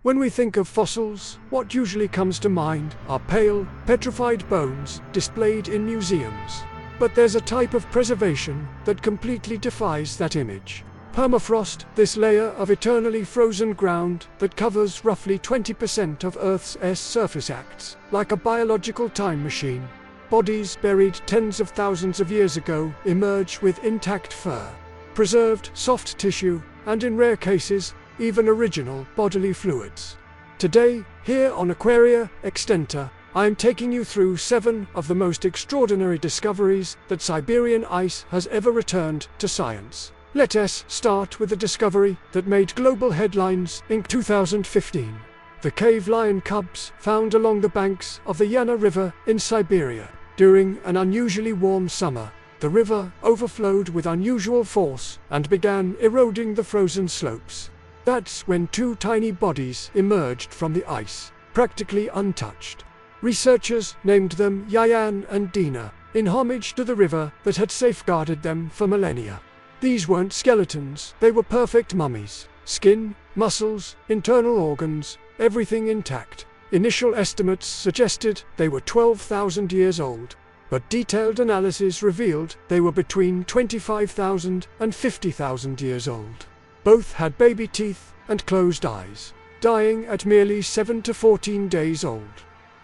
When we think of fossils, what usually comes to mind are pale, petrified bones displayed in museums. But there's a type of preservation that completely defies that image. Permafrost, this layer of eternally frozen ground that covers roughly 20% of Earth's surface, acts like a biological time machine. Bodies buried tens of thousands of years ago emerge with intact fur, preserved soft tissue, and in rare cases, even original bodily fluids. Today, here on Aquaria Extenta, I am taking you through 7 of the most extraordinary discoveries that Siberian ice has ever returned to science. Let us start with the discovery that made global headlines in 2015. The cave lion cubs found along the banks of the Yana River in Siberia. During an unusually warm summer, the river overflowed with unusual force and began eroding the frozen slopes. That's when 2 tiny bodies emerged from the ice, practically untouched. Researchers named them Yayan and Dina, in homage to the river that had safeguarded them for millennia. These weren't skeletons, they were perfect mummies. Skin, muscles, internal organs, everything intact. Initial estimates suggested they were 12,000 years old, but detailed analysis revealed they were between 25,000 and 50,000 years old. Both had baby teeth and closed eyes, dying at merely 7 to 14 days old.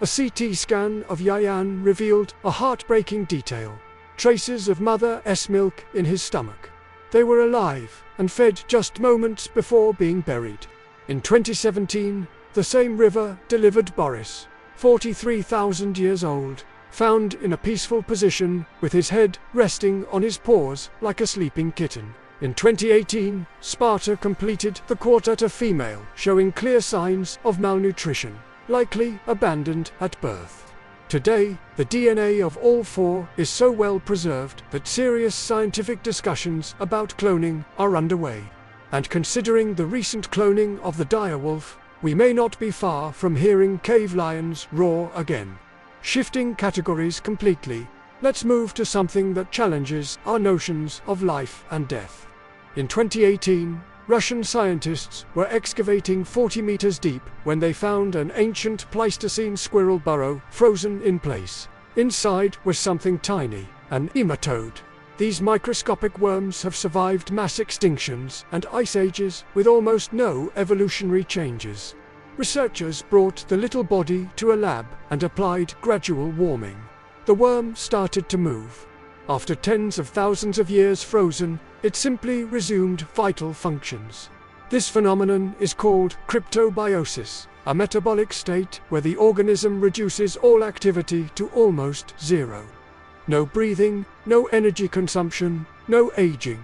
A CT scan of Yayan revealed a heartbreaking detail: traces of mother's milk in his stomach. They were alive and fed just moments before being buried. In 2017, the same river delivered Boris, 43,000 years old, found in a peaceful position with his head resting on his paws like a sleeping kitten. In 2018, Sparta completed the quartet female, showing clear signs of malnutrition, likely abandoned at birth. Today, the DNA of all 4 is so well preserved that serious scientific discussions about cloning are underway. And considering the recent cloning of the direwolf, we may not be far from hearing cave lions roar again. Shifting categories completely, let's move to something that challenges our notions of life and death. In 2018, Russian scientists were excavating 40 meters deep when they found an ancient Pleistocene squirrel burrow frozen in place. Inside was something tiny, an nematode. These microscopic worms have survived mass extinctions and ice ages with almost no evolutionary changes. Researchers brought the little body to a lab and applied gradual warming. The worm started to move. After tens of thousands of years frozen, it simply resumed vital functions. This phenomenon is called cryptobiosis, a metabolic state where the organism reduces all activity to almost zero. No breathing, no energy consumption, no aging.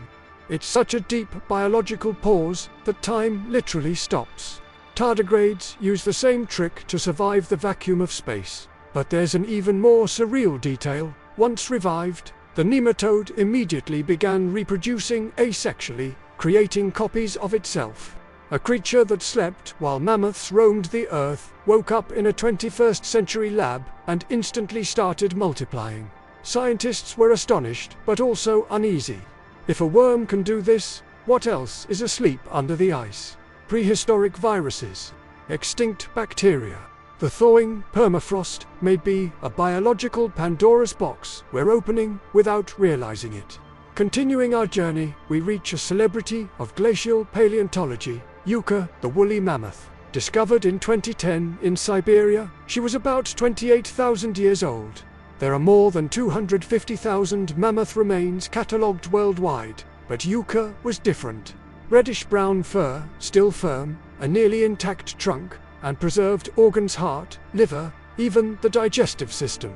It's such a deep biological pause that time literally stops. Tardigrades use the same trick to survive the vacuum of space. But there's an even more surreal detail. Once revived, the nematode immediately began reproducing asexually, creating copies of itself. A creature that slept while mammoths roamed the earth woke up in a 21st century lab and instantly started multiplying. Scientists were astonished, but also uneasy. If a worm can do this, what else is asleep under the ice? Prehistoric viruses, extinct bacteria. The thawing permafrost may be a biological Pandora's box we're opening without realizing it. Continuing our journey, we reach a celebrity of glacial paleontology, Yucca, the woolly mammoth. Discovered in 2010 in Siberia, she was about 28,000 years old. There are more than 250,000 mammoth remains catalogued worldwide, but Yucca was different. Reddish-brown fur, still firm, a nearly intact trunk, and preserved organs: heart, liver, even the digestive system.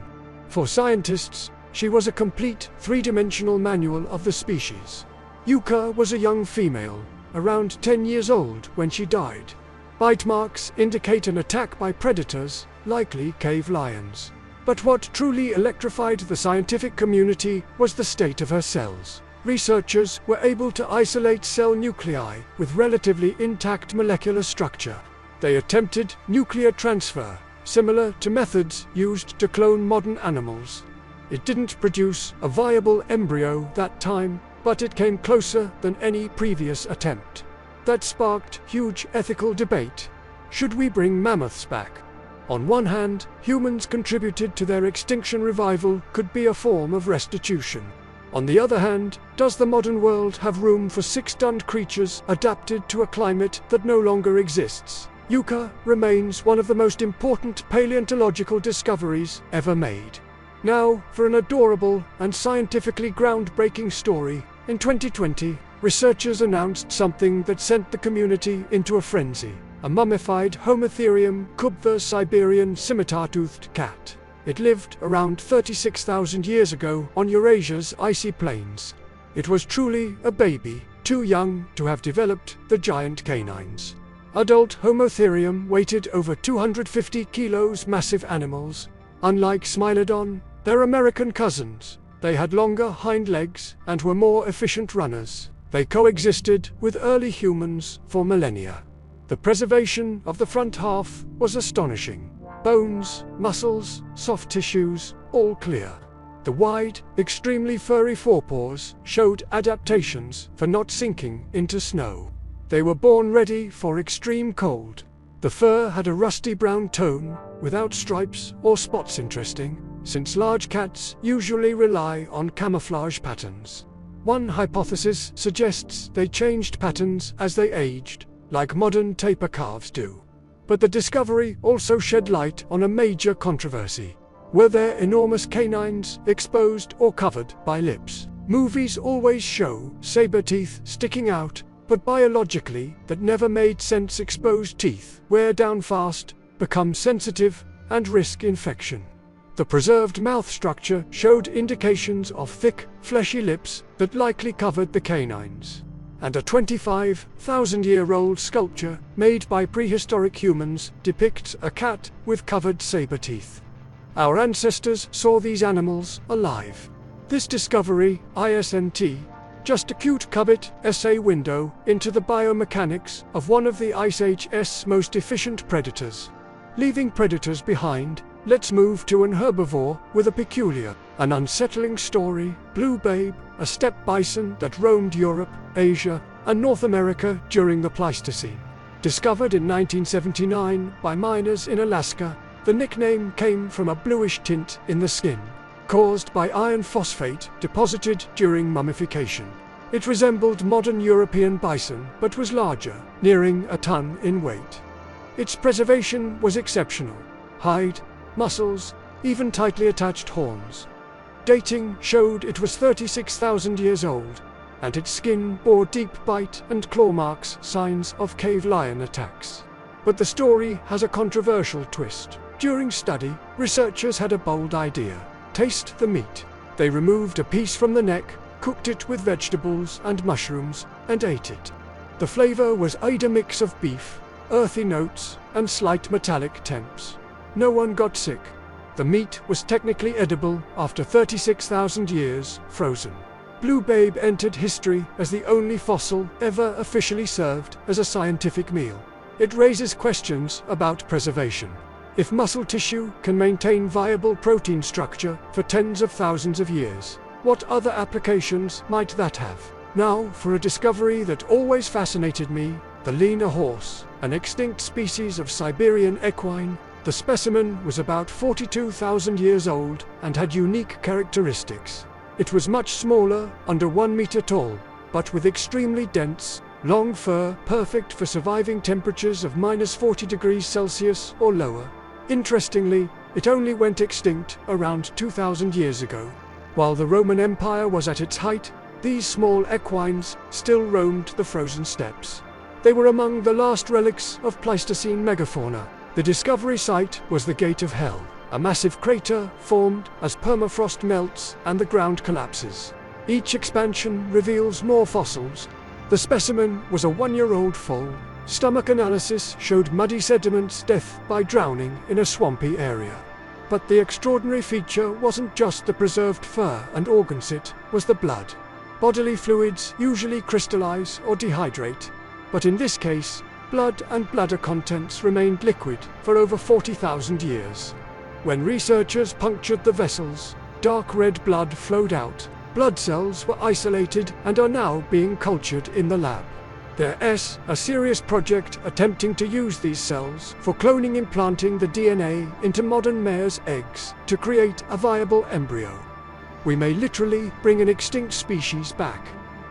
For scientists, she was a complete three-dimensional manual of the species. Yucca was a young female, around 10 years old when she died. Bite marks indicate an attack by predators, likely cave lions. But what truly electrified the scientific community was the state of her cells. Researchers were able to isolate cell nuclei with relatively intact molecular structure. They attempted nuclear transfer, similar to methods used to clone modern animals. It didn't produce a viable embryo that time, but it came closer than any previous attempt. That sparked huge ethical debate. Should we bring mammoths back? On one hand, humans contributed to their extinction. Revival could be a form of restitution. On the other hand, does the modern world have room for six-stunned creatures adapted to a climate that no longer exists? Yucca remains one of the most important paleontological discoveries ever made. Now, for an adorable and scientifically groundbreaking story. In 2020, researchers announced something that sent the community into a frenzy: a mummified Homotherium kubva Siberian scimitar-toothed cat. It lived around 36,000 years ago on Eurasia's icy plains. It was truly a baby, too young to have developed the giant canines. Adult Homotherium weighted over 250 kilos. Massive animals. Unlike Smilodon, their American cousins, they had longer hind legs and were more efficient runners. They coexisted with early humans for millennia. The preservation of the front half was astonishing. Bones, muscles, soft tissues, all clear. The wide, extremely furry forepaws showed adaptations for not sinking into snow. They were born ready for extreme cold. The fur had a rusty brown tone, without stripes or spots. Interesting, since large cats usually rely on camouflage patterns. One hypothesis suggests they changed patterns as they aged, like modern tapir calves do. But the discovery also shed light on a major controversy. Were their enormous canines exposed or covered by lips? Movies always show saber teeth sticking out, but biologically that never made sense. Exposed teeth wear down fast, become sensitive, and risk infection. The preserved mouth structure showed indications of thick, fleshy lips that likely covered the canines. And a 25,000-year-old sculpture made by prehistoric humans depicts a cat with covered saber teeth. Our ancestors saw these animals alive. This discovery, isn't just a cute cubit essay window into the biomechanics of one of the Ice Age's most efficient predators. Leaving predators behind, let's move to an herbivore with a peculiar, an unsettling story: Blue Babe, a steppe bison that roamed Europe, Asia, and North America during the Pleistocene. Discovered in 1979 by miners in Alaska, the nickname came from a bluish tint in the skin, caused by iron phosphate deposited during mummification. It resembled modern European bison but was larger, nearing a ton in weight. Its preservation was exceptional: hide, muscles, even tightly attached horns. Dating showed it was 36,000 years old, and its skin bore deep bite and claw marks, signs of cave lion attacks. But the story has a controversial twist. During study, researchers had a bold idea: taste the meat. They removed a piece from the neck, cooked it with vegetables and mushrooms, and ate it. The flavor was a mix of beef, earthy notes, and slight metallic temps. No one got sick. The meat was technically edible after 36,000 years frozen. Blue Babe entered history as the only fossil ever officially served as a scientific meal. It raises questions about preservation. If muscle tissue can maintain viable protein structure for tens of thousands of years, what other applications might that have? Now for a discovery that always fascinated me: the leaner horse, an extinct species of Siberian equine. The specimen was about 42,000 years old and had unique characteristics. It was much smaller, under 1 meter tall, but with extremely dense, long fur, perfect for surviving temperatures of -40 degrees Celsius or lower. Interestingly, it only went extinct around 2,000 years ago. While the Roman Empire was at its height, these small equines still roamed the frozen steppes. They were among the last relics of Pleistocene megafauna. The discovery site was the Gate of Hell, a massive crater formed as permafrost melts and the ground collapses. Each expansion reveals more fossils. The specimen was a 1-year-old foal. Stomach analysis showed muddy sediments, death by drowning in a swampy area. But the extraordinary feature wasn't just the preserved fur and organs, it was the blood. Bodily fluids usually crystallize or dehydrate, but in this case, blood and bladder contents remained liquid for over 40,000 years. When researchers punctured the vessels, dark red blood flowed out. Blood cells were isolated and are now being cultured in the lab. There's a serious project attempting to use these cells for cloning, implanting the DNA into modern mare's eggs to create a viable embryo. We may literally bring an extinct species back.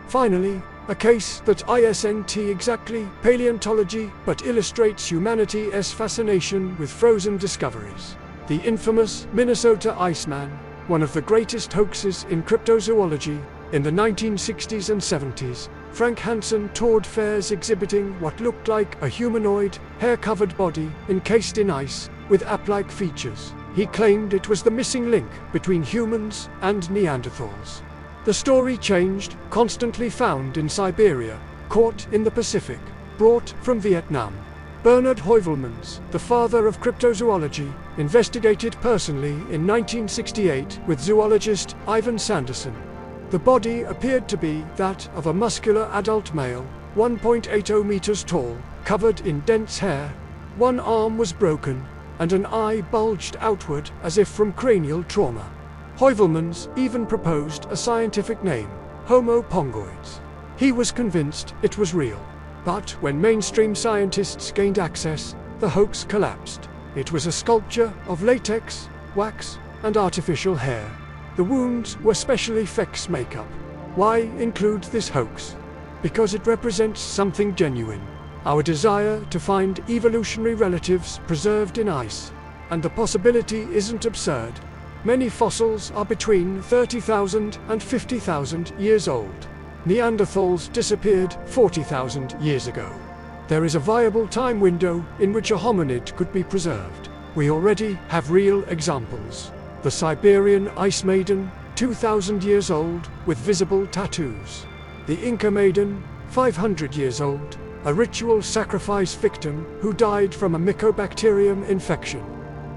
Finally, a case that isn't exactly paleontology but illustrates humanity's fascination with frozen discoveries. The infamous Minnesota Iceman, one of the greatest hoaxes in cryptozoology. In the 1960s and 70s, Frank Hansen toured fairs exhibiting what looked like a humanoid, hair-covered body encased in ice with ape-like features. He claimed it was the missing link between humans and Neanderthals. The story changed, constantly found in Siberia, caught in the Pacific, brought from Vietnam. Bernard Heuvelmans, the father of cryptozoology, investigated personally in 1968 with zoologist Ivan Sanderson. The body appeared to be that of a muscular adult male, 1.80 meters tall, covered in dense hair. One arm was broken, and an eye bulged outward as if from cranial trauma. Heuvelmans even proposed a scientific name, Homo pongoides. He was convinced it was real. But when mainstream scientists gained access, the hoax collapsed. It was a sculpture of latex, wax, and artificial hair. The wounds were special effects makeup. Why include this hoax? Because it represents something genuine. Our desire to find evolutionary relatives preserved in ice. And the possibility isn't absurd. Many fossils are between 30,000 and 50,000 years old. Neanderthals disappeared 40,000 years ago. There is a viable time window in which a hominid could be preserved. We already have real examples. The Siberian Ice Maiden, 2,000 years old, with visible tattoos. The Inca Maiden, 500 years old, a ritual sacrifice victim who died from a mycobacterium infection.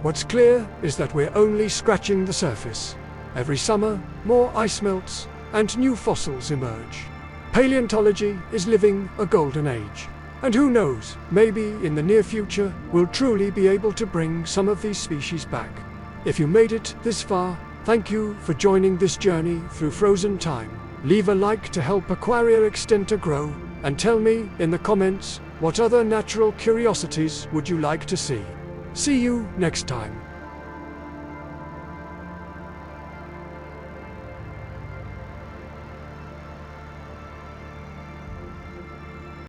What's clear is that we're only scratching the surface. Every summer, more ice melts, and new fossils emerge. Paleontology is living a golden age. And who knows, maybe in the near future, we'll truly be able to bring some of these species back. If you made it this far, thank you for joining this journey through frozen time. Leave a like to help Aquaria Extenta grow, and tell me in the comments what other natural curiosities would you like to see. See you next time.